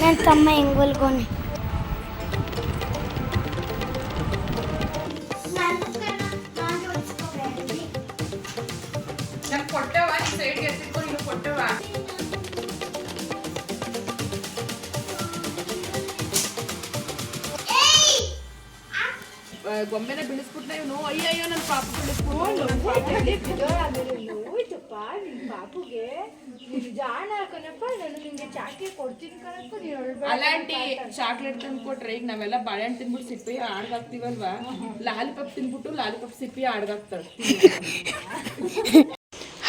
ನನ್ನ ತಮ್ಮ ಹೆಂಗೊಲ್ಗೋನೆ ಗೊಂಬೆನ ಬಿಡಿಸ್ಬಿಟ್ಟ ಇವನು ಅಯ್ಯಯ್ಯೋ ನನ್ನ ಪಾಪ ಬಿಡಿಸ್ಬಿಟ್ಟು ಪಾಪುಗೆ ಜಾಣ ಕಣಪ್ಪ ನಾನು ನಿಂಗೆ ಚಾಕ್ಲೇಟ್ ಕೊಡ್ತೀನಿ ಕಣಪ್ಪ ನೀನು ಅಲಾಂಟಿ ಚಾಕ್ಲೇಟ್ ತಂದು ಕೊಟ್ರೆ ಈಗ ನಾವೆಲ್ಲ ಬಾಳೆಹಣ್ಣು ತಿನ್ಬಿಟ್ಟು ಸಿಪ್ಪಿ ಆಡ್ಗಾಕ್ತಿವಲ್ವಾ ಲಾಲಿಪಾಪ್ ತಿನ್ಬಿಟ್ಟು ಲಾಲಿಪಾಪ್ ಸಿಪ್ಪಿ ಆಡ್ಗಾಕ್ತಾಳೆ.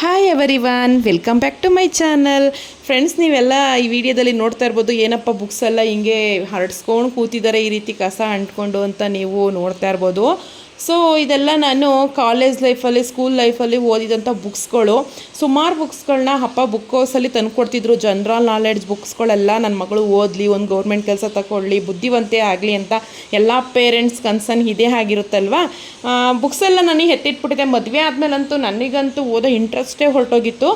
Hi everyone, welcome back to my channel. Friends, ನೀವೆಲ್ಲ ಈ ವಿಡಿಯೋದಲ್ಲಿ ನೋಡ್ತಾ ಇರ್ಬೋದು ಏನಪ್ಪ ಬುಕ್ಸ್ ಎಲ್ಲ ಹಿಂಗೆ ಹರಡ್ಸ್ಕೊಂಡು ಕೂತಿದ್ದಾರೆ ಈ ರೀತಿ ಕಸ ಅಂಟ್ಕೊಂಡು ಅಂತ ನೀವು ನೋಡ್ತಾ ಇರ್ಬೋದು. ಸೊ ಇದೆಲ್ಲ ನಾನು ಕಾಲೇಜ್ ಲೈಫಲ್ಲಿ ಸ್ಕೂಲ್ ಲೈಫಲ್ಲಿ ಓದಿದಂಥ ಬುಕ್ಸ್ಗಳು. ಸುಮಾರು ಬುಕ್ಸ್ಗಳನ್ನ ಅಪ್ಪ ಬುಕ್ ಹೌಸಲ್ಲಿ ತಂದುಕೊಡ್ತಿದ್ರು. ಜನರಲ್ ನಾಲೆಡ್ಜ್ ಬುಕ್ಸ್ಗಳೆಲ್ಲ ನನ್ನ ಮಗಳು ಓದಲಿ, ಒಂದು ಗೌರ್ಮೆಂಟ್ ಕೆಲಸ ತಗೊಳ್ಳಿ, ಬುದ್ಧಿವಂತೆ ಆಗಲಿ ಅಂತ ಎಲ್ಲ ಪೇರೆಂಟ್ಸ್ ಕನ್ಸರ್ನ್ ಇದೇ ಆಗಿರುತ್ತಲ್ವ. ಬುಕ್ಸೆಲ್ಲ ನನಗೆ ಎತ್ತಿಟ್ಬಿಟ್ಟಿದೆ. ಮದುವೆ ಆದಮೇಲಂತೂ ನನಗಂತೂ ಓದೋ ಇಂಟ್ರೆಸ್ಟೇ ಹೊರಟೋಗಿತ್ತು.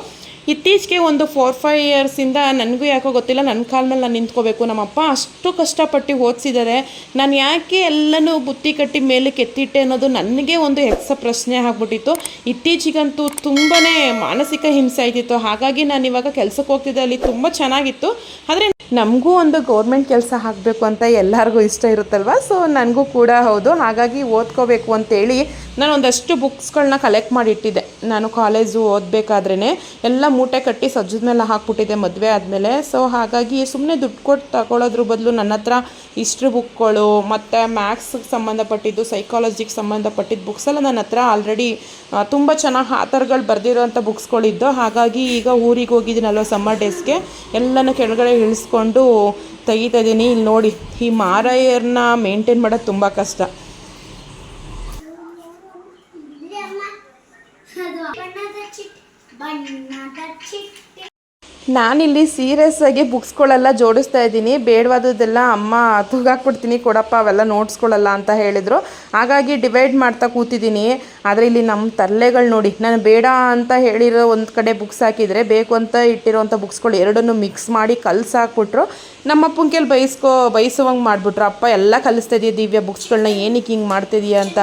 ಇತ್ತೀಚೆಗೆ ಒಂದು 4-5 ಇಯರ್ಸಿಂದ ನನಗೂ ಯಾಕೋ ಗೊತ್ತಿಲ್ಲ, ನನ್ನ ಕಾಲ ಮೇಲೆ ನಾನು ನಿಂತ್ಕೋಬೇಕು, ನಮ್ಮಪ್ಪ ಅಷ್ಟು ಕಷ್ಟಪಟ್ಟು ಓದಿಸಿದ್ದಾರೆ, ನಾನು ಯಾಕೆ ಎಲ್ಲನೂ ಬುತ್ತಿ ಕಟ್ಟಿ ಮೇಲೆ ಕೆತ್ತಿಟ್ಟೆ ಅನ್ನೋದು ನನಗೆ ಒಂದು ಪ್ರಶ್ನೆ ಆಗ್ಬಿಟ್ಟಿತ್ತು. ಇತ್ತೀಚೆಗಂತೂ ತುಂಬಾ ಮಾನಸಿಕ ಹಿಂಸೆ ಆಯ್ತಿತ್ತು. ಹಾಗಾಗಿ ನಾನು ಇವಾಗ ಕೆಲಸಕ್ಕೆ ಹೋಗ್ತಿದ್ದೆ, ಅಲ್ಲಿ ತುಂಬ ಚೆನ್ನಾಗಿತ್ತು. ಆದರೆ ನಮಗೂ ಒಂದು ಗೌರ್ಮೆಂಟ್ ಕೆಲಸ ಆಗಬೇಕು ಅಂತ ಎಲ್ಲರಿಗೂ ಇಷ್ಟ ಇರುತ್ತಲ್ವ. ಸೊ ನನಗೂ ಕೂಡ ಹೌದು. ಹಾಗಾಗಿ ಓದ್ಕೋಬೇಕು ಅಂತೇಳಿ ನಾನು ಒಂದಷ್ಟು ಬುಕ್ಸ್ಗಳನ್ನ ಕಲೆಕ್ಟ್ ಮಾಡಿ ಇಟ್ಟಿದ್ದೆ. ನಾನು ಕಾಲೇಜು ಓದಬೇಕಾದ್ರೇ ಎಲ್ಲ ಮೂಟೆ ಕಟ್ಟಿ ಸಜ್ಜದ ಮೇಲೆ ಹಾಕ್ಬಿಟ್ಟಿದ್ದೆ ಮದುವೆ ಆದಮೇಲೆ. ಸೊ ಹಾಗಾಗಿ ಸುಮ್ಮನೆ ದುಡ್ಡು ಕೊಟ್ಟು ತಗೊಳ್ಳೋದ್ರ ಬದಲು ನನ್ನ ಹತ್ರ ಹಿಸ್ಟ್ರಿ ಬುಕ್ಗಳು ಮತ್ತು ಮ್ಯಾಥ್ಸ್ಗೆ ಸಂಬಂಧಪಟ್ಟಿದ್ದು, ಸೈಕಾಲಜಿಗೆ ಸಂಬಂಧಪಟ್ಟಿದ್ದು ಬುಕ್ಸ್ ಎಲ್ಲ ನನ್ನ ಹತ್ರ ಆಲ್ರೆಡಿ ತುಂಬ ಚೆನ್ನಾಗಿ ಆಥರ್ಗಳು ಬರೆದಿರೋವಂಥ ಬುಕ್ಸ್ಗಳಿದ್ದು. ಹಾಗಾಗಿ ಈಗ ಊರಿಗೆ ಹೋಗಿದ್ದೀನಲ್ವ ಸಮ್ಮರ್ ಡೇಸ್ಗೆ, ಎಲ್ಲನೂ ಕೆಳಗಡೆ ಇಳಿಸ್ಕೊಂಡು ತೆಗಿತಾ ಇದ್ದೀನಿ. ಇಲ್ಲಿ ನೋಡಿ, ಈ ಮಾರಾಯರನ್ನ ಮೇಂಟೈನ್ ಮಾಡೋದು ತುಂಬ ಕಷ್ಟ. ನಾನಿಲ್ಲಿ ಸೀರಿಯಸ್ ಆಗಿ ಬುಕ್ಸ್ಗಳೆಲ್ಲ ಜೋಡಿಸ್ತಾ ಇದ್ದೀನಿ. ಬೇಡವಾದದ್ದೆಲ್ಲ ಅಮ್ಮ ತೂಗಾಕ್ಬಿಡ್ತೀನಿ ಕೊಡಪ್ಪ ಅವೆಲ್ಲ ನೋಟ್ಸ್ಕೊಳ್ಳಲ್ಲ ಅಂತ ಹೇಳಿದರು. ಹಾಗಾಗಿ ಡಿವೈಡ್ ಮಾಡ್ತಾ ಕೂತಿದ್ದೀನಿ. ಆದರೆ ಇಲ್ಲಿ ನಮ್ಮ ತರಲೆಗಳು ನೋಡಿ, ನಾನು ಬೇಡ ಅಂತ ಹೇಳಿರೋ ಒಂದು ಕಡೆ ಬುಕ್ಸ್ ಹಾಕಿದರೆ, ಬೇಕು ಅಂತ ಇಟ್ಟಿರೋವಂಥ ಬುಕ್ಸ್ಗಳು ಎರಡನ್ನೂ ಮಿಕ್ಸ್ ಮಾಡಿ ಕಲಸಿ ಹಾಕ್ಬಿಟ್ರು. ನಮ್ಮ ಅಪ್ಪನ ಕೇಳಿ ಬಯಸುವಂಗೆ ಮಾಡಿಬಿಟ್ರು. ಅಪ್ಪ ಎಲ್ಲ ಕಲಿಸ್ತಾ ಇದೆಯಾ ದಿವ್ಯ, ಬುಕ್ಸ್ಗಳನ್ನ ಏನಕ್ಕೆ ಹಿಂಗೆ ಮಾಡ್ತಿದೀಯಾ ಅಂತ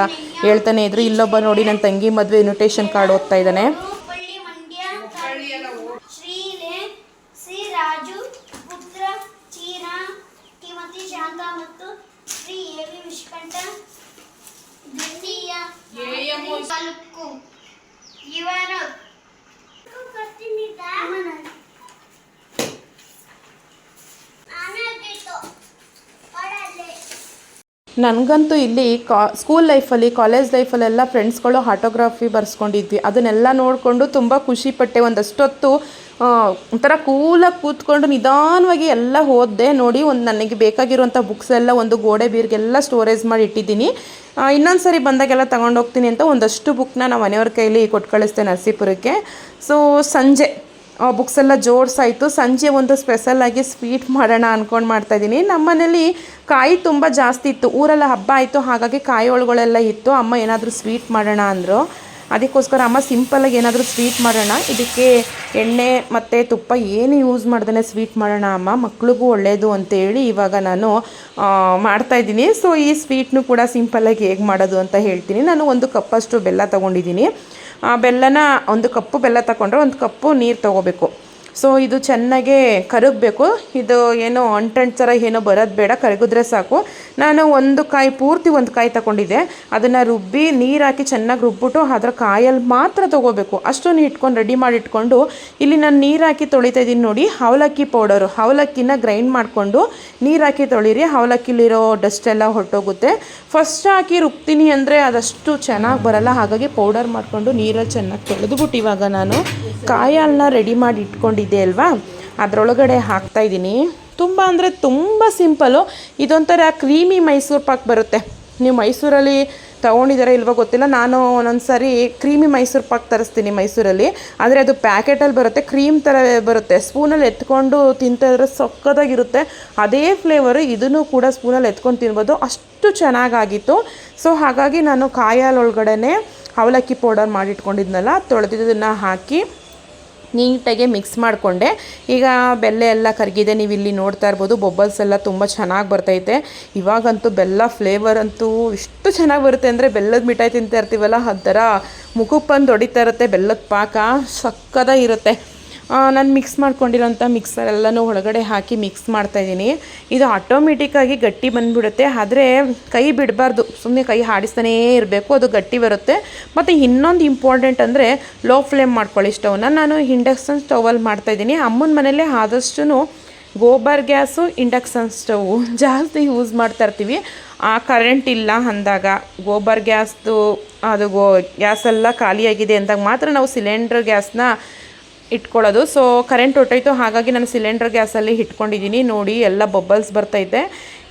ಹೇಳ್ತಾನೆ ಇದ್ರು. ಇಲ್ಲೊಬ್ಬ ನೋಡಿ ನನ್ನ ತಂಗಿ ಮದುವೆ ಇನ್ವಿಟೇಷನ್ ಕಾರ್ಡ್ ಓದ್ತಾ ಇದ್ದಾನೆ. ರಾಜು ಪುತ್ರ ಚೀರಾ ಶ್ರೀಮತಿ ಶಾಂತ ಮತ್ತು ಶ್ರೀ ಎವಿ ವಿಶ್ಕಂಠ ದ್ವಿತೀಯ ತಾಲೂಕು ಇವರು ನನಗಂತೂ ಇಲ್ಲಿ ಸ್ಕೂಲ್ ಲೈಫಲ್ಲಿ, ಕಾಲೇಜ್ ಲೈಫಲ್ಲೆಲ್ಲ ಫ್ರೆಂಡ್ಸ್ಗಳು ಆಟೋಗ್ರಾಫಿ ಬರ್ಸ್ಕೊಂಡಿದ್ವಿ. ಅದನ್ನೆಲ್ಲ ನೋಡಿಕೊಂಡು ತುಂಬ ಖುಷಿಪಟ್ಟೆ. ಒಂದಷ್ಟೊತ್ತು ಒಂಥರ ಕೂಲಾಗಿ ಕೂತ್ಕೊಂಡು ನಿಧಾನವಾಗಿ ಎಲ್ಲ ಓದಿದೆ. ನೋಡಿ, ಒಂದು ನನಗೆ ಬೇಕಾಗಿರುವಂಥ ಬುಕ್ಸ್ ಎಲ್ಲ ಒಂದು ಗೋಡೆ ಬೀರ್ಗೆಲ್ಲ ಸ್ಟೋರೇಜ್ ಮಾಡಿ ಇಟ್ಟಿದ್ದೀನಿ. ಇನ್ನೊಂದು ಸರಿ ಬಂದಾಗೆಲ್ಲ ತೊಗೊಂಡೋಗ್ತೀನಿ ಅಂತ ಒಂದಷ್ಟು ಬುಕ್ನ ನಾವು ಮನೆಯವ್ರ ಕೈಲಿ ಕೊಟ್ಟು ಕಳಿಸ್ತೆ ನರಸೀಪುರಕ್ಕೆ. ಸೊ ಸಂಜೆ ಬುಕ್ಸ್ ಎಲ್ಲ ಜೋಡಿಸಾಯಿತು. ಸಂಜೆ ಒಂದು ಸ್ಪೆಷಲಾಗಿ ಸ್ವೀಟ್ ಮಾಡೋಣ ಅಂದ್ಕೊಂಡು ಮಾಡ್ತಾಯಿದ್ದೀನಿ. ನಮ್ಮ ಮನೇಲಿ ಕಾಯಿ ತುಂಬ ಜಾಸ್ತಿ ಇತ್ತು. ಊರೆಲ್ಲ ಹಬ್ಬ ಆಯಿತು, ಹಾಗಾಗಿ ಕಾಯಿ ಒಳಗಳೆಲ್ಲ ಇತ್ತು. ಅಮ್ಮ ಏನಾದರೂ ಸ್ವೀಟ್ ಮಾಡೋಣ ಅಂದರು. ಅದಕ್ಕೋಸ್ಕರ ಅಮ್ಮ ಸಿಂಪಲಾಗಿ ಏನಾದರೂ ಸ್ವೀಟ್ ಮಾಡೋಣ, ಇದಕ್ಕೆ ಎಣ್ಣೆ ಮತ್ತು ತುಪ್ಪ ಏನು ಯೂಸ್ ಮಾಡ್ದೇ ಸ್ವೀಟ್ ಮಾಡೋಣ ಅಮ್ಮ, ಮಕ್ಳಿಗೂ ಒಳ್ಳೆಯದು ಅಂತೇಳಿ ಇವಾಗ ನಾನು ಮಾಡ್ತಾಯಿದ್ದೀನಿ. ಸೊ ಈ ಸ್ವೀಟ್ನು ಕೂಡ ಸಿಂಪಲಾಗಿ ಹೇಗೆ ಮಾಡೋದು ಅಂತ ಹೇಳ್ತೀನಿ. ನಾನು 1 ಕಪ್ಪಷ್ಟು ಬೆಲ್ಲ ತೊಗೊಂಡಿದ್ದೀನಿ. ಬೆಲ್ಲನ 1 ಕಪ್ಪು ಬೆಲ್ಲ ತಗೊಂಡ್ರೆ 1 ಕಪ್ಪು ನೀರು ತೊಗೋಬೇಕು. ಸೊ ಇದು ಚೆನ್ನಾಗೇ ಕರಗಬೇಕು. ಇದು ಏನೋ ಅಂಟಂಟು ಥರ ಏನೋ ಬರೋದು ಬೇಡ, ಕರಗಿದ್ರೆ ಸಾಕು. ನಾನು ಪೂರ್ತಿ ಒಂದು ಕಾಯಿ ತಗೊಂಡಿದ್ದೆ. ಅದನ್ನು ರುಬ್ಬಿ ನೀರು ಹಾಕಿ ಚೆನ್ನಾಗಿ ರುಬ್ಬಿಟ್ಟು ಅದರ ಕಾಯಲ್ಲಿ ಮಾತ್ರ ತೊಗೋಬೇಕು. ಅಷ್ಟನ್ನು ಇಟ್ಕೊಂಡು ರೆಡಿ ಮಾಡಿ ಇಟ್ಕೊಂಡು ಇಲ್ಲಿ ನಾನು ನೀರು ಹಾಕಿ ತೊಳಿತಾ ಇದ್ದೀನಿ. ನೋಡಿ, ಅವಲಕ್ಕಿ ಪೌಡರು, ಅವಲಕ್ಕಿನ ಗ್ರೈಂಡ್ ಮಾಡಿಕೊಂಡು ನೀರು ಹಾಕಿ ತೊಳಿರಿ. ಅವಲಕ್ಕಿಲಿರೋ ಡಸ್ಟ್ ಎಲ್ಲ ಹೊರಟೋಗುತ್ತೆ. ಫಸ್ಟ್ ಹಾಕಿ ರುಬ್ತೀನಿ ಅಂದರೆ ಅದಷ್ಟು ಚೆನ್ನಾಗಿ ಬರಲ್ಲ. ಹಾಗಾಗಿ ಪೌಡರ್ ಮಾಡಿಕೊಂಡು ನೀರಲ್ಲಿ ಚೆನ್ನಾಗಿ ತೊಳೆದ್ಬಿಟ್ಟು ಇವಾಗ ನಾನು ಕಾಯಿ ಹಾಲನ್ನ ರೆಡಿ ಮಾಡಿ ಇಟ್ಕೊಂಡಿದ್ದೆ ಅಲ್ವಾ, ಅದರೊಳಗಡೆ ಹಾಕ್ತಾಯಿದ್ದೀನಿ. ತುಂಬ ಅಂದರೆ ತುಂಬ ಸಿಂಪಲ್ಲು. ಇದೊಂಥರ ಕ್ರೀಮಿ ಮೈಸೂರು ಪಾಕ್ ಬರುತ್ತೆ. ನೀವು ಮೈಸೂರಲ್ಲಿ ತೊಗೊಂಡಿದ್ದಾರೆ ಇಲ್ವೋ ಗೊತ್ತಿಲ್ಲ. ನಾನು ಒಂದೊಂದು ಸಾರಿ ಕ್ರೀಮಿ ಮೈಸೂರು ಪಾಕ್ ತರಿಸ್ತೀನಿ ಮೈಸೂರಲ್ಲಿ. ಆದರೆ ಅದು ಪ್ಯಾಕೆಟಲ್ಲಿ ಬರುತ್ತೆ, ಕ್ರೀಮ್ ಥರ ಬರುತ್ತೆ. ಸ್ಪೂನಲ್ಲಿ ಎತ್ಕೊಂಡು ತಿಂತಿದ್ರೆ ಸಕ್ಕತ್ತಾಗಿರುತ್ತೆ. ಅದೇ ಫ್ಲೇವರು ಇದನ್ನು ಕೂಡ ಸ್ಪೂನಲ್ಲಿ ಎತ್ಕೊಂಡು ತಿನ್ಬೋದು, ಅಷ್ಟು ಚೆನ್ನಾಗಾಗಿತ್ತು. ಸೊ ಹಾಗಾಗಿ ನಾನು ಕಾಯಿ ಹಾಲು ಒಳಗಡೆ ಅವಲಕ್ಕಿ ಪೌಡರ್ ಮಾಡಿಟ್ಕೊಂಡಿದ್ನಲ್ಲ, ತೊಳೆದಿದ್ದನ್ನು ಹಾಕಿ ನೀಟಾಗಿ ಮಿಕ್ಸ್ ಮಾಡಿಕೊಂಡೆ. ಈಗ ಬೆಲ್ಲ ಎಲ್ಲ ಕರಗಿದೆ, ನೀವು ಇಲ್ಲಿ ನೋಡ್ತಾ ಇರ್ಬೋದು. ಬೊಬ್ಬಲ್ಸ್ ಎಲ್ಲ ತುಂಬ ಚೆನ್ನಾಗಿ ಬರ್ತೈತೆ. ಇವಾಗಂತೂ ಬೆಲ್ಲ ಫ್ಲೇವರ್ ಅಂತೂ ಇಷ್ಟು ಚೆನ್ನಾಗಿ ಬರುತ್ತೆ ಅಂದರೆ, ಬೆಲ್ಲದ ಮಿಠಾಯಿ ತಿಂತಾ ಇರ್ತೀವಲ್ಲ ಆ ಥರ ಮುಖಕ್ಕೆ ಬಂದು ಹೊಡಿತಾ ಇರುತ್ತೆ. ಬೆಲ್ಲದ ಪಾಕ ಸಕ್ಕತ್ತಾಗಿರುತ್ತೆ. ನಾನು ಮಿಕ್ಸ್ ಮಾಡ್ಕೊಂಡಿರೋಂಥ ಮಿಕ್ಸರ್ ಎಲ್ಲನೂ ಒಳಗಡೆ ಹಾಕಿ ಮಿಕ್ಸ್ ಮಾಡ್ತಾಯಿದ್ದೀನಿ. ಇದು ಆಟೋಮೆಟಿಕ್ಕಾಗಿ ಗಟ್ಟಿ ಬಂದುಬಿಡುತ್ತೆ, ಆದರೆ ಕೈ ಬಿಡಬಾರ್ದು, ಸುಮ್ಮನೆ ಕೈ ಆಡಿಸ್ತಾನೇ ಇರಬೇಕು, ಅದು ಗಟ್ಟಿ ಬರುತ್ತೆ. ಮತ್ತು ಇನ್ನೊಂದು ಇಂಪಾರ್ಟೆಂಟ್ ಅಂದರೆ ಲೋ ಫ್ಲೇಮ್ ಮಾಡ್ಕೊಳ್ಳಿ ಸ್ಟವ್ನ. ನಾನು ಇಂಡಕ್ಷನ್ ಸ್ಟವಲ್ಲಿ ಮಾಡ್ತಾಯಿದ್ದೀನಿ. ಅಮ್ಮನ ಮನೇಲೆ ಆದಷ್ಟು ಗೋಬರ್ ಗ್ಯಾಸು, ಇಂಡಕ್ಷನ್ ಸ್ಟವ್ ಜಾಸ್ತಿ ಯೂಸ್ ಮಾಡ್ತಾ ಇರ್ತೀವಿ. ಕರೆಂಟ್ ಇಲ್ಲ ಅಂದಾಗ, ಗೋಬರ್ ಗ್ಯಾಸ್ದು ಅದು ಗ್ಯಾಸೆಲ್ಲ ಖಾಲಿಯಾಗಿದೆ ಅಂದಾಗ ಮಾತ್ರ ನಾವು ಸಿಲಿಂಡ್ರ್ ಗ್ಯಾಸ್ನ ಇಟ್ಕೊಳ್ಳೋದು. ಸೊ ಕರೆಂಟ್ ಹೊಟ್ಟೋಯ್ತು, ಹಾಗಾಗಿ ನಾನು ಸಿಲಿಂಡರ್ ಗ್ಯಾಸಲ್ಲಿ ಇಟ್ಕೊಂಡಿದ್ದೀನಿ. ನೋಡಿ ಎಲ್ಲ ಬಬಲ್ಸ್ ಬರ್ತೈತೆ.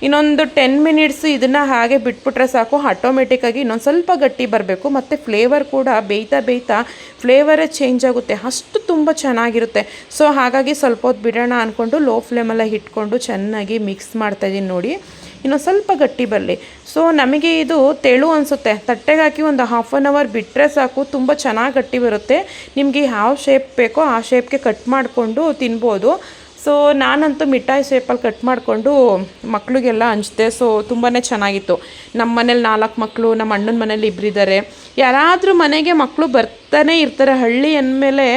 ಇನ್ನೊಂದು 10 ಮಿನಿಟ್ಸ್ ಇದನ್ನು ಹಾಗೆ ಬಿಟ್ಬಿಟ್ರೆ ಸಾಕು, ಆಟೋಮೆಟಿಕ್ಕಾಗಿ ಇನ್ನೊಂದು ಸ್ವಲ್ಪ ಗಟ್ಟಿ ಬರಬೇಕು. ಮತ್ತು ಫ್ಲೇವರ್ ಕೂಡ ಬೇಯ್ತಾ ಫ್ಲೇವರೇ ಚೇಂಜ್ ಆಗುತ್ತೆ, ಅಷ್ಟು ತುಂಬ ಚೆನ್ನಾಗಿರುತ್ತೆ. ಸೊ ಹಾಗಾಗಿ ಸ್ವಲ್ಪ ಹೊತ್ತು ಬಿಡೋಣ ಅಂದ್ಕೊಂಡು ಲೋ ಫ್ಲೇಮಲ್ಲ ಇಟ್ಕೊಂಡು ಚೆನ್ನಾಗಿ ಮಿಕ್ಸ್ ಮಾಡ್ತಾಯಿದ್ದೀನಿ. ನೋಡಿ ಇನ್ನೊಂದು ಸ್ವಲ್ಪ ಗಟ್ಟಿ ಬರಲಿ. ಸೊ ನಮಗೆ ಇದು ತೆಳು ಅನಿಸುತ್ತೆ, ತಟ್ಟೆಗೆ ಹಾಕಿ ಒಂದು ಹಾಫ್ ಆನ್ ಅವರ್ ಬಿಟ್ಟರೆ ಸಾಕು, ತುಂಬ ಚೆನ್ನಾಗಿ ಗಟ್ಟಿ ಬರುತ್ತೆ. ನಿಮಗೆ ಯಾವ ಶೇಪ್ ಬೇಕೋ ಆ ಶೇಪ್ಗೆ ಕಟ್ ಮಾಡಿಕೊಂಡು ತಿನ್ಬೋದು. ಸೊ ನಾನಂತೂ ಮಿಠಾಯಿ ಶೇಪಲ್ಲಿ ಕಟ್ ಮಾಡಿಕೊಂಡು ಮಕ್ಕಳಿಗೆಲ್ಲ ಹಂಚ್ದೆ. ಸೊ ತುಂಬಾ ಚೆನ್ನಾಗಿತ್ತು. ನಮ್ಮ ಮನೇಲಿ 4 ಮಕ್ಕಳು, ನಮ್ಮ ಅಣ್ಣನ ಮನೇಲಿ 2 ಇದ್ದಾರೆ. ಯಾರಾದರೂ ಮನೆಗೆ ಮಕ್ಕಳು ಬರ್ತಾನೆ ಇರ್ತಾರೆ. ಹಳ್ಳಿ ಅಂದಮೇಲೆ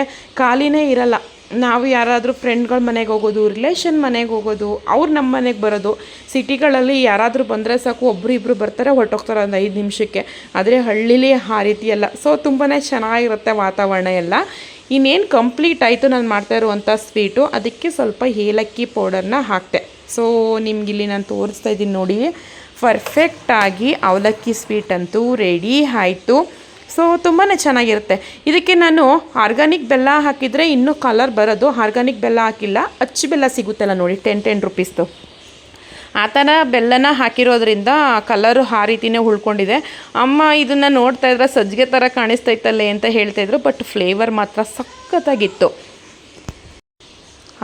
ಖಾಲಿನೇ ಇರಲ್ಲ. ನಾವು ಯಾರಾದರೂ ಫ್ರೆಂಡ್ಗಳ ಮನೆಗೆ ಹೋಗೋದು, ರಿಲೇಷನ್ ಮನೆಗೆ ಹೋಗೋದು, ಅವ್ರು ನಮ್ಮ ಮನೆಗೆ ಬರೋದು. ಸಿಟಿಗಳಲ್ಲಿ ಯಾರಾದರೂ ಬಂದರೆ ಸಾಕು, ಒಬ್ಬರು ಇಬ್ಬರು ಬರ್ತಾರೆ, ಹೊರಟೋಗ್ತಾರೆ ಒಂದು 5 ನಿಮಿಷಕ್ಕೆ. ಆದರೆ ಹಳ್ಳೀಲಿ ಆ ರೀತಿ ಅಲ್ಲ. ಸೊ ತುಂಬಾ ಚೆನ್ನಾಗಿರುತ್ತೆ ವಾತಾವರಣ ಎಲ್ಲ. ಇನ್ನೇನು ಕಂಪ್ಲೀಟ್ ಆಯಿತು ನಾನು ಮಾಡ್ತಾ ಇರುವಂಥ ಸ್ವೀಟು. ಅದಕ್ಕೆ ಸ್ವಲ್ಪ ಏಲಕ್ಕಿ ಪೌಡರ್ನ ಹಾಕಿದೆ. ಸೊ ನಿಮಗಿಲ್ಲಿ ನಾನು ತೋರಿಸ್ತಾ ಇದ್ದೀನಿ ನೋಡಿ, ಪರ್ಫೆಕ್ಟಾಗಿ ಅವಲಕ್ಕಿ ಸ್ವೀಟ್ ಅಂತೂ ರೆಡಿ ಆಯಿತು. ಸೊ ತುಂಬಾ ಚೆನ್ನಾಗಿರುತ್ತೆ. ಇದಕ್ಕೆ ನಾನು ಆರ್ಗಾನಿಕ್ ಬೆಲ್ಲ ಹಾಕಿದರೆ ಇನ್ನೂ ಕಲರ್ ಬರೋದು. ಆರ್ಗಾನಿಕ್ ಬೆಲ್ಲ ಹಾಕಿಲ್ಲ, ಅಚ್ಚು ಬೆಲ್ಲ ಸಿಗುತ್ತಲ್ಲ ನೋಡಿ, 10 ರೂಪೀಸ್ದು, ಆ ಥರ ಬೆಲ್ಲನ ಹಾಕಿರೋದ್ರಿಂದ ಕಲರು ಆ ರೀತಿಯೇ ಉಳ್ಕೊಂಡಿದೆ. ಅಮ್ಮ ಇದನ್ನು ನೋಡ್ತಾ ಇದ್ರೆ ಸಜ್ಜಿಗೆ ಥರ ಕಾಣಿಸ್ತೈತಲ್ಲೇ ಅಂತ ಹೇಳ್ತಾಯಿದ್ರು, ಬಟ್ ಫ್ಲೇವರ್ ಮಾತ್ರ ಸಖತ್ತಾಗಿತ್ತು.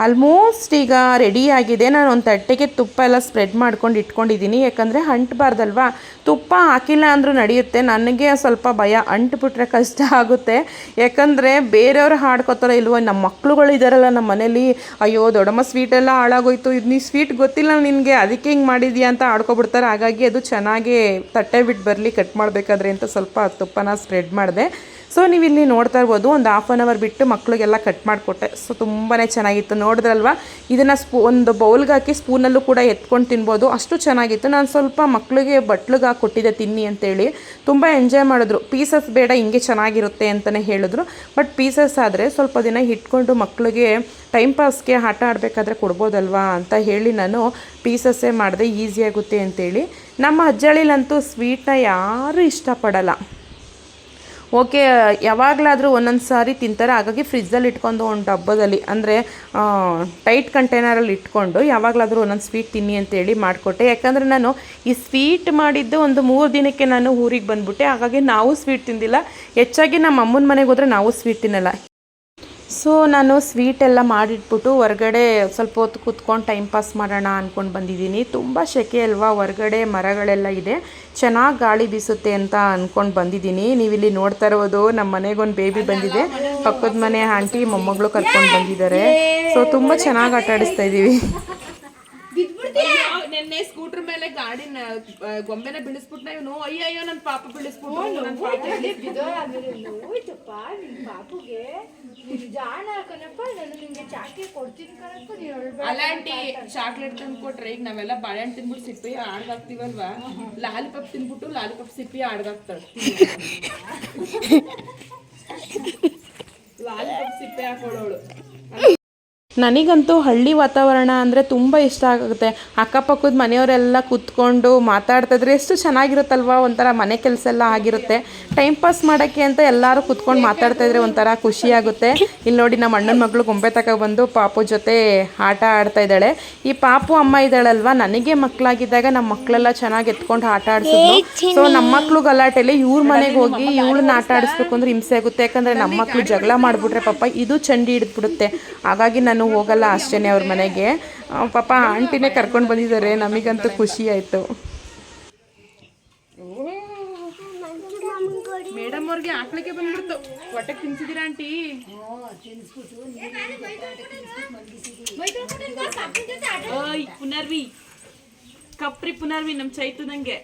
ಆಲ್ಮೋಸ್ಟ್ ಈಗ ರೆಡಿಯಾಗಿದೆ. ನಾನು ಒಂದು ತಟ್ಟೆಗೆ ತುಪ್ಪ ಎಲ್ಲ ಸ್ಪ್ರೆಡ್ ಮಾಡ್ಕೊಂಡು ಇಟ್ಕೊಂಡಿದ್ದೀನಿ, ಯಾಕಂದರೆ ಅಂಟಬಾರ್ದಲ್ವ. ತುಪ್ಪ ಹಾಕಿಲ್ಲ ಅಂದರೂ ನಡೆಯುತ್ತೆ, ನನಗೆ ಸ್ವಲ್ಪ ಭಯ, ಅಂಟ್ಬಿಟ್ರೆ ಕಷ್ಟ ಆಗುತ್ತೆ. ಯಾಕಂದರೆ ಬೇರೆಯವ್ರು ಹಾಡ್ಕೋತಾರೋ ಇಲ್ವೋ, ನಮ್ಮ ಮಕ್ಳುಗಳು ಇದ್ದಾರಲ್ಲ ನಮ್ಮ ಮನೇಲಿ, ಅಯ್ಯೋ ದೊಡ್ಡಮ್ಮ ಸ್ವೀಟೆಲ್ಲ ಹಾಳಾಗೋಯ್ತು, ಇದು ನೀ ಸ್ವೀಟ್ ಗೊತ್ತಿಲ್ಲ ನಿನಗೆ, ಅದಕ್ಕೆ ಹಿಂಗೆ ಮಾಡಿದ್ಯಾ ಅಂತ ಆಡ್ಕೊಬಿಡ್ತಾರೆ. ಹಾಗಾಗಿ ಅದು ಚೆನ್ನಾಗಿ ತಟ್ಟೆ ಬಿಟ್ಟು ಬರಲಿ ಕಟ್ ಮಾಡಬೇಕಾದ್ರೆ ಅಂತ ಸ್ವಲ್ಪ ತುಪ್ಪನ ಸ್ಪ್ರೆಡ್ ಮಾಡಿದೆ. ಸೊ ನೀವು ಇಲ್ಲಿ ನೋಡ್ತಾ ಇರ್ಬೋದು, ಒಂದು ಹಾಫ್ ಆನ್ ಅವರ್ ಬಿಟ್ಟು ಮಕ್ಕಳಿಗೆಲ್ಲ ಕಟ್ ಮಾಡಿಕೊಟ್ಟೆ. ಸೊ ತುಂಬಾ ಚೆನ್ನಾಗಿತ್ತು, ನೋಡಿದ್ರಲ್ವ. ಇದನ್ನು ಒಂದು ಬೌಲ್ಗೆ ಹಾಕಿ ಸ್ಪೂನಲ್ಲೂ ಕೂಡ ಎತ್ಕೊಂಡು ತಿನ್ಬೋದು, ಅಷ್ಟು ಚೆನ್ನಾಗಿತ್ತು. ನಾನು ಸ್ವಲ್ಪ ಮಕ್ಕಳಿಗೆ ಬಟ್ಲಿಗೆ ಹಾಕಿ ಕೊಟ್ಟಿದ್ದೆ ತಿನ್ನಿ ಅಂತೇಳಿ, ತುಂಬ ಎಂಜಾಯ್ ಮಾಡಿದ್ರು. ಪೀಸಸ್ ಬೇಡ, ಹಿಂಗೆ ಚೆನ್ನಾಗಿರುತ್ತೆ ಅಂತಲೇ ಹೇಳಿದ್ರು. ಬಟ್ ಪೀಸಸ್ ಆದರೆ ಸ್ವಲ್ಪ ದಿನ ಇಟ್ಕೊಂಡು ಮಕ್ಕಳಿಗೆ ಟೈಮ್ ಪಾಸ್ಗೆ ಆಟ ಆಡಬೇಕಾದ್ರೆ ಕೊಡ್ಬೋದಲ್ವಾ ಅಂತ ಹೇಳಿ ನಾನು ಪೀಸಸ್ಸೇ ಮಾಡಿದೆ, ಈಸಿಯಾಗುತ್ತೆ ಅಂತೇಳಿ. ನಮ್ಮ ಅಜ್ಜಳಿಲಂತೂ ಸ್ವೀಟನ್ನ ಯಾರೂ ಇಷ್ಟಪಡಲ್ಲ. ಓಕೆ, ಯಾವಾಗಲಾದರೂ ಒಂದೊಂದು ಸಾರಿ ತಿಂತಾರೆ. ಹಾಗಾಗಿ ಫ್ರಿಜ್ಜಲ್ಲಿ ಇಟ್ಕೊಂಡು ಒಂದು ಡಬ್ಬದಲ್ಲಿ, ಅಂದರೆ ಟೈಟ್ ಕಂಟೈನರಲ್ಲಿ ಇಟ್ಕೊಂಡು ಯಾವಾಗಲಾದರೂ ಒಂದೊಂದು ಸ್ವೀಟ್ ತಿನ್ನಿ ಅಂತೇಳಿ ಮಾಡಿಕೊಟ್ಟೆ. ಯಾಕಂದರೆ ನಾನು ಈ ಸ್ವೀಟ್ ಮಾಡಿದ್ದು ಒಂದು 3 ದಿನಕ್ಕೆ ನಾನು ಊರಿಗೆ ಬಂದುಬಿಟ್ಟೆ. ಹಾಗಾಗಿ ನಾವು ಸ್ವೀಟ್ ತಿಂದಿಲ್ಲ. ಹೆಚ್ಚಾಗಿ ನಮ್ಮ ಅಮ್ಮನ ಮನೆಗೆ ಹೋದರೆ ನಾವು ಸ್ವೀಟ್ ತಿನ್ನಲ್ಲ. ಸೊ ನಾನು ಸ್ವೀಟೆಲ್ಲ ಮಾಡಿಟ್ಬಿಟ್ಟು ಹೊರಗಡೆ ಸ್ವಲ್ಪ ಹೊತ್ತು ಕೂತ್ಕೊಂಡು ಟೈಮ್ ಪಾಸ್ ಮಾಡೋಣ ಅಂದ್ಕೊಂಡು ಬಂದಿದ್ದೀನಿ. ತುಂಬ ಸೆಕೆ ಅಲ್ವಾ, ಹೊರಗಡೆ ಮರಗಳೆಲ್ಲ ಇದೆ, ಚೆನ್ನಾಗಿ ಗಾಳಿ ಬೀಸುತ್ತೆ ಅಂತ ಅಂದ್ಕೊಂಡು ಬಂದಿದ್ದೀನಿ. ನೀವಿಲ್ಲಿ ನೋಡ್ತಾ ಇರೋದು ನಮ್ಮ ಮನೆಗೊಂದು ಬೇಬಿ ಬಂದಿದೆ, ಪಕ್ಕದ ಮನೆ ಆಂಟಿ ಮೊಮ್ಮಗಳು ಕರ್ಕೊಂಡು ಬಂದಿದ್ದಾರೆ. ಸೊ ತುಂಬ ಚೆನ್ನಾಗಿ ಆಟ ಆಡಿಸ್ತಾ ಇದ್ದೀವಿ. ನಿನ್ನೆ ಸ್ಕೂಟರ್ ಮೇಲೆ ಗಾಡಿನ ಗೊಂಬೆನ ಬೀಳಿಸ್ಬಿಟ್ಟು ಇವನು, ಅಯ್ಯಯ್ಯೋ ನನ್ನ ಪಾಪ ಬೀಳಿಸ್ಬಿಟ್ಟು, ನನ್ನ ಪಾಪ ಹೋಯ್ತಪ್ಪ ನಿನ್ ಪಾಪುಗೆ. ನೀನು ಜಾಣ ಕಣಪ್ಪ, ನಾನು ನಿಂಗೆ ಚಾಕ್ಲೇಟ್ ಕೊಡ್ತೀನಿ ಕಣಪ್ಪ. ನೀನು ಅಲಾಂಟಿ ಚಾಕ್ಲೇಟ್ ತಂದು ಕೊಟ್ರೆ, ಈಗ ನಾವೆಲ್ಲ ಬಾಳೆಹಣ್ಣು ತಿನ್ಬಿಟ್ಟು ಸಿಪ್ಪಿ ಆಡ್ಗಾಕ್ತಿವಲ್ವಾ, ಲಾಲಿಪಾಪ್ ತಿನ್ಬಿಟ್ಟು ಲಾಲಿಪಾಪ್ ಸಿಪ್ಪಿ ಆಡ್ಗಾಕ್ತಾಳೆ. ಲಾಲಿಪಾಪ್ ಸಿಪ್ಪೆ ಹಾಕೊಳ್ಳೋಳು. ನನಗಂತೂ ಹಳ್ಳಿ ವಾತಾವರಣ ಅಂದರೆ ತುಂಬ ಇಷ್ಟ ಆಗುತ್ತೆ. ಅಕ್ಕಪಕ್ಕದ ಮನೆಯವರೆಲ್ಲ ಕೂತ್ಕೊಂಡು ಮಾತಾಡ್ತಾಯಿದ್ರೆ ಎಷ್ಟು ಚೆನ್ನಾಗಿರುತ್ತಲ್ವ, ಒಂಥರ ಮನೆ ಕೆಲಸ ಎಲ್ಲ ಆಗಿರುತ್ತೆ. ಟೈಮ್ ಪಾಸ್ ಮಾಡೋಕ್ಕೆ ಅಂತ ಎಲ್ಲರೂ ಕೂತ್ಕೊಂಡು ಮಾತಾಡ್ತಾಯಿದ್ರೆ ಒಂಥರ ಖುಷಿಯಾಗುತ್ತೆ. ಇಲ್ಲಿ ನೋಡಿ ನಮ್ಮ ಅಣ್ಣನ ಮಗಳು ಗೊಂಬೆ ತಗೊಬಂದು ಪಾಪು ಜೊತೆ ಆಟ ಆಡ್ತಾ ಇದ್ದಾಳೆ. ಈ ಪಾಪು ಅಮ್ಮ ಇದ್ದಾಳಲ್ವ, ನನಗೆ ಮಕ್ಕಳಾಗಿದ್ದಾಗ ನಮ್ಮ ಮಕ್ಕಳೆಲ್ಲ ಚೆನ್ನಾಗಿ ಎತ್ಕೊಂಡು ಆಟ ಆಡಿಸಿದ್ರು. ಸೊ ನಮ್ಮ ಮಕ್ಕಳು ಗಲಾಟೆಯಲ್ಲಿ ಇವ್ರ ಮನೆಗೆ ಹೋಗಿ ಇವಳನ್ನ ಆಟ ಆಡಿಸ್ಬೇಕು ಅಂದ್ರೆ ಹಿಂಸೆ ಆಗುತ್ತೆ. ಯಾಕಂದರೆ ನಮ್ಮ ಮಕ್ಕಳು ಜಗಳ ಮಾಡಿಬಿಟ್ರೆ ಪಾಪ ಇದು ಚಂಡಿ ಹಿಡಿದ್ಬಿಡುತ್ತೆ. ಹಾಗಾಗಿ ನಾನು ಹೋಗಲ್ಲ ಅಷ್ಟೇ ಅವ್ರ ಮನೆಗೆ. ಪಾಪ ಆಂಟಿನೇ ಕರ್ಕೊಂಡು ಬಂದಿದ್ದಾರೆ, ನಮಗಂತೂ ಖುಷಿ ಆಯಿತು. ಮೇಡಮ್ ಅವ್ರಿಗೆ ಹಾಕ್ಲಿಕ್ಕೆ ಬಂದ್ಬಿಡ್ತು. ಹೊಟ್ಟೆಗೆ ತಿನ್ಸಿದ್ದೀರಾ ಆಂಟಿ? ಓಯ್ ಪುನರ್ವಿ, ಕಪ್ರಿ ಪುನರ್ವಿ ನಮ್ ಚೈತು ನಂಗೆ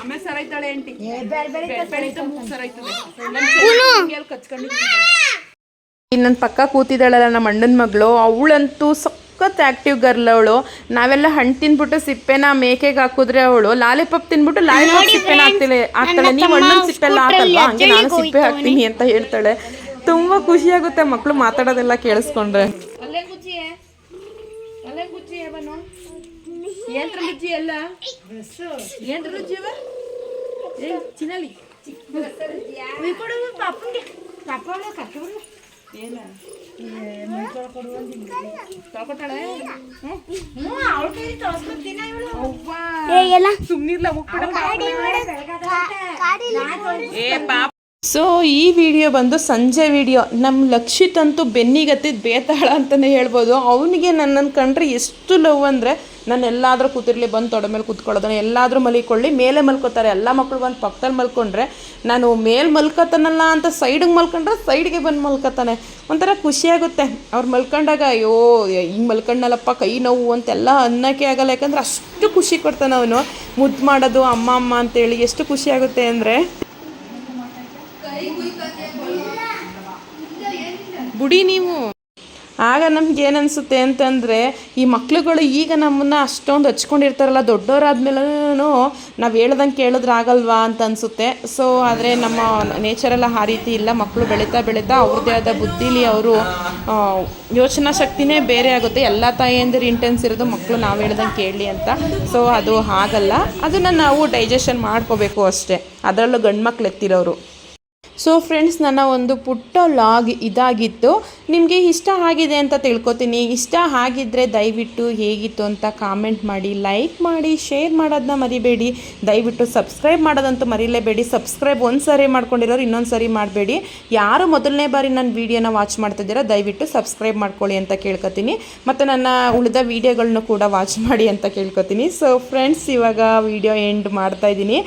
ಆಮೇಲೆ ಸರೈತಾಳೆ ಆಂಟಿ. ಬೆಳಿತ ಮೂಗ್ ಸರೈತದೆ. ನನ್ನ ಪಕ್ಕ ಕೂತಿದ್ದಾಳಲ್ಲ ನಮ್ಮ ಅಣ್ಣನ ಮಗಳು, ಅವಳಂತೂ ಸಖತ್ ಆ್ಯಕ್ಟಿವ್ ಗರ್ಲ್ ಅವಳು. ನಾವೆಲ್ಲ ಹಣ್ಣು ತಿನ್ಬಿಟ್ಟು ಸಿಪ್ಪೆನ ಮೇಕೆಗೆ ಹಾಕಿದ್ರೆ ಅವಳು ಲಾಲಿಪಾಪ್ ತಿನ್ಬಿಟ್ಟು ಲಾಲಿಪಾಪ್ ಸಿಪ್ಪೆನ ಹಾಕ್ತಾಳೆ. ನೀವು ಹಣ್ಣು ಸಿಪ್ಪೆ ಎಲ್ಲ ಹಾಕಲ್ವಾ, ಹಂಗೆ ನಾನು ಸಿಪ್ಪೆ ಹಾಕ್ತೀನಿ ಅಂತ ಹೇಳ್ತಾಳೆ. ತುಂಬ ಖುಷಿಯಾಗುತ್ತೆ ಮಕ್ಕಳು ಮಾತಾಡೋದೆಲ್ಲ ಕೇಳಿಸ್ಕೊಂಡ್ರೆ. ಅಲ್ಲೇ ಗುಜ್ಜಿಯೇ ಬನ್ನು ಏನ್ರ ಗುಜ್ಜಿ ಎಲ್ಲ ಏನ್ರ ಗುಜ್ಜಿ ಅವ ಚಿನ್ನಲಿ ಏನ ತಗೊತಾಳೆ ಸುಮ್ನಿರ್ಲ ಏ ಪಾಪ. ಸೊ ಈ ವಿಡಿಯೋ ಬಂದು ಸಂಜೆ ವಿಡಿಯೋ. ನಮ್ಮ ಲಕ್ಷಿತಂತೂ ಬೆನ್ನಿಗತ್ತಿದ್ದು ಬೇತಾಳ ಅಂತಲೇ ಹೇಳ್ಬೋದು. ಅವನಿಗೆ ನನ್ನನ್ನು ಕಂಡ್ರೆ ಎಷ್ಟು ಲವ್ ಅಂದರೆ, ನಾನು ಎಲ್ಲಾದರೂ ಕೂತಿರ್ಲಿ ಬಂದು ತೊಡೆ ಮೇಲೆ ಕೂತ್ಕೊಳ್ಳೋದನ್ನ, ಎಲ್ಲಾದರೂ ಮಲ್ಕೊಳ್ಳಿ ಮೇಲೆ ಮಲ್ಕೋತಾರೆ. ಎಲ್ಲ ಮಕ್ಕಳು ಬಂದು ಪಕ್ಕದಲ್ಲಿ ಮಲ್ಕೊಂಡ್ರೆ ನಾನು ಮೇಲೆ ಮಲ್ಕೋತಾನಲ್ಲ ಅಂತ ಸೈಡಿಗೆ ಮಲ್ಕೊಂಡ್ರೆ ಸೈಡ್ಗೆ ಬಂದು ಮಲ್ಕೋತಾನೆ. ಒಂಥರ ಖುಷಿಯಾಗುತ್ತೆ ಅವ್ರು ಮಲ್ಕೊಂಡಾಗ. ಅಯ್ಯೋ ಹಿಂಗೆ ಮಲ್ಕೊಂಡಲ್ಲಪ್ಪ ಕೈ ನೋವು ಅಂತೆಲ್ಲ ಅನ್ನೋಕ್ಕೆ ಆಗಲ್ಲ, ಯಾಕಂದ್ರೆ ಅಷ್ಟು ಖುಷಿ ಕೊಡ್ತಾನೆ ಅವನು. ಮುದ್ದು ಮಾಡೋದು ಅಮ್ಮ ಅಮ್ಮ ಅಂತೇಳಿ ಎಷ್ಟು ಖುಷಿಯಾಗುತ್ತೆ ಅಂದರೆ. ಬುಡಿ ನೀವು ಆಗ ನಮ್ಗೆ ಏನನ್ಸುತ್ತೆ ಅಂತಂದರೆ, ಈ ಮಕ್ಳುಗಳು ಈಗ ನಮ್ಮನ್ನು ಅಷ್ಟೊಂದು ಹಚ್ಕೊಂಡಿರ್ತಾರಲ್ಲ, ದೊಡ್ಡವರಾದ್ಮೇಲೂ ನಾವು ಹೇಳ್ದಂಗೆ ಕೇಳಿದ್ರೆ ಆಗಲ್ವಾ ಅಂತ ಅನಿಸುತ್ತೆ. ಸೊ ಆದರೆ ನಮ್ಮ ನೇಚರೆಲ್ಲ ಆ ರೀತಿ ಇಲ್ಲ. ಮಕ್ಕಳು ಬೆಳೀತಾ ಅವ್ರದ್ದೇ ಆದ ಬುದ್ಧಿಲಿ ಅವರು ಯೋಚನಾ ಶಕ್ತಿನೇ ಬೇರೆ ಆಗುತ್ತೆ. ಎಲ್ಲ ತಾಯಿಯಂದಿರು ಇಂಟೆನ್ಸ್ ಇರೋದು ಮಕ್ಕಳು ನಾವು ಹೇಳ್ದಂಗೆ ಕೇಳಲಿ ಅಂತ. ಸೊ ಅದು ಆಗಲ್ಲ, ಅದನ್ನು ನಾವು ಡೈಜೆಷನ್ ಮಾಡ್ಕೋಬೇಕು ಅಷ್ಟೇ, ಅದರಲ್ಲೂ ಗಂಡು ಮಕ್ಳು ಎತ್ತಿರೋರು. ಸೊ ಫ್ರೆಂಡ್ಸ್, ನನ್ನ ಒಂದು ಪುಟ್ಟ ಲಾಗ್ ಇದಾಗಿತ್ತು. ನಿಮಗೆ ಇಷ್ಟ ಆಗಿದೆ ಅಂತ ತಿಳ್ಕೊತೀನಿ. ಇಷ್ಟ ಆಗಿದ್ದರೆ ದಯವಿಟ್ಟು ಹೇಗಿತ್ತು ಅಂತ ಕಾಮೆಂಟ್ ಮಾಡಿ, ಲೈಕ್ ಮಾಡಿ, ಶೇರ್ ಮಾಡೋದನ್ನ ಮರಿಬೇಡಿ. ದಯವಿಟ್ಟು ಸಬ್ಸ್ಕ್ರೈಬ್ ಮಾಡೋದಂತೂ ಮರಿಲೇಬೇಡಿ. ಸಬ್ಸ್ಕ್ರೈಬ್ ಒಂದು ಸಾರಿ ಮಾಡ್ಕೊಂಡಿರೋರು ಇನ್ನೊಂದು ಸಾರಿ ಮಾಡಬೇಡಿ. ಯಾರು ಮೊದಲನೇ ಬಾರಿ ನನ್ನ ವೀಡಿಯೋನ ವಾಚ್ ಮಾಡ್ತಿದ್ದೀರಾ ದಯವಿಟ್ಟು ಸಬ್ಸ್ಕ್ರೈಬ್ ಮಾಡ್ಕೊಳ್ಳಿ ಅಂತ ಕೇಳ್ಕೊತೀನಿ. ಮತ್ತು ನನ್ನ ಉಳಿದ ವೀಡಿಯೋಗಳನ್ನೂ ಕೂಡ ವಾಚ್ ಮಾಡಿ ಅಂತ ಕೇಳ್ಕೊತೀನಿ. ಸೊ ಫ್ರೆಂಡ್ಸ್, ಇವಾಗ ವೀಡಿಯೋ ಎಂಡ್ ಮಾಡ್ತಾಯಿದ್ದೀನಿ.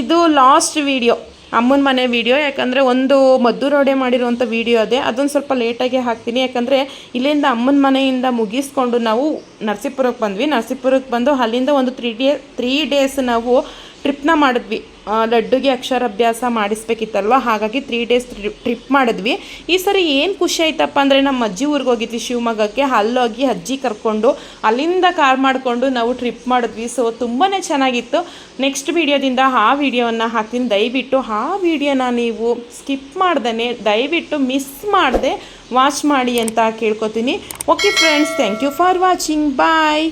ಇದು ಲಾಸ್ಟ್ ವೀಡಿಯೋ, ಅಮ್ಮನ ಮನೆ ವೀಡಿಯೋ. ಯಾಕಂದರೆ ಒಂದು ಮದ್ದೂರೋಡೆ ಮಾಡಿರುವಂಥ ವೀಡಿಯೋ ಅದೇ, ಅದೊಂದು ಸ್ವಲ್ಪ ಲೇಟಾಗಿ ಹಾಕ್ತೀನಿ. ಯಾಕಂದರೆ ಇಲ್ಲಿಂದ ಅಮ್ಮನ ಮನೆಯಿಂದ ಮುಗಿಸ್ಕೊಂಡು ನಾವು ನರಸೀಪುರಕ್ಕೆ ಬಂದ್ವಿ. ನರಸೀಪುರಕ್ಕೆ ಬಂದು ಅಲ್ಲಿಂದ ಒಂದು 3 ಡೇಸ್ ನಾವು ಟ್ರಿಪ್ನ ಮಾಡಿದ್ವಿ. ಲಡ್ಡುಗೆ ಅಕ್ಷರಾಭ್ಯಾಸ ಮಾಡಿಸ್ಬೇಕಿತ್ತಲ್ವ, ಹಾಗಾಗಿ 3 ಡೇಸ್ ಟ್ರಿಪ್ ಮಾಡಿದ್ವಿ. ಈ ಸರಿ ಏನು ಖುಷಿ ಆಯ್ತಪ್ಪ ಅಂದರೆ, ನಮ್ಮ ಅಜ್ಜಿ ಊರಿಗೆ ಹೋಗಿದ್ವಿ ಶಿವಮೊಗ್ಗಕ್ಕೆ. ಅಲ್ಲೋಗಿ ಅಜ್ಜಿ ಕರ್ಕೊಂಡು ಅಲ್ಲಿಂದ ಕಾರ್ ಮಾಡಿಕೊಂಡು ನಾವು ಟ್ರಿಪ್ ಮಾಡಿದ್ವಿ. ಸೊ ತುಂಬಾ ಚೆನ್ನಾಗಿತ್ತು. ನೆಕ್ಸ್ಟ್ ವೀಡಿಯೋದಿಂದ ಆ ವಿಡಿಯೋವನ್ನು ಹಾಕ್ತೀನಿ. ದಯವಿಟ್ಟು ಆ ವಿಡಿಯೋನ ನೀವು ಸ್ಕಿಪ್ ಮಾಡ್ದೇ ದಯವಿಟ್ಟು ಮಿಸ್ ಮಾಡದೆ ವಾಚ್ ಮಾಡಿ ಅಂತ ಕೇಳ್ಕೊತೀನಿ. Okay friends, thank you for watching. Bye.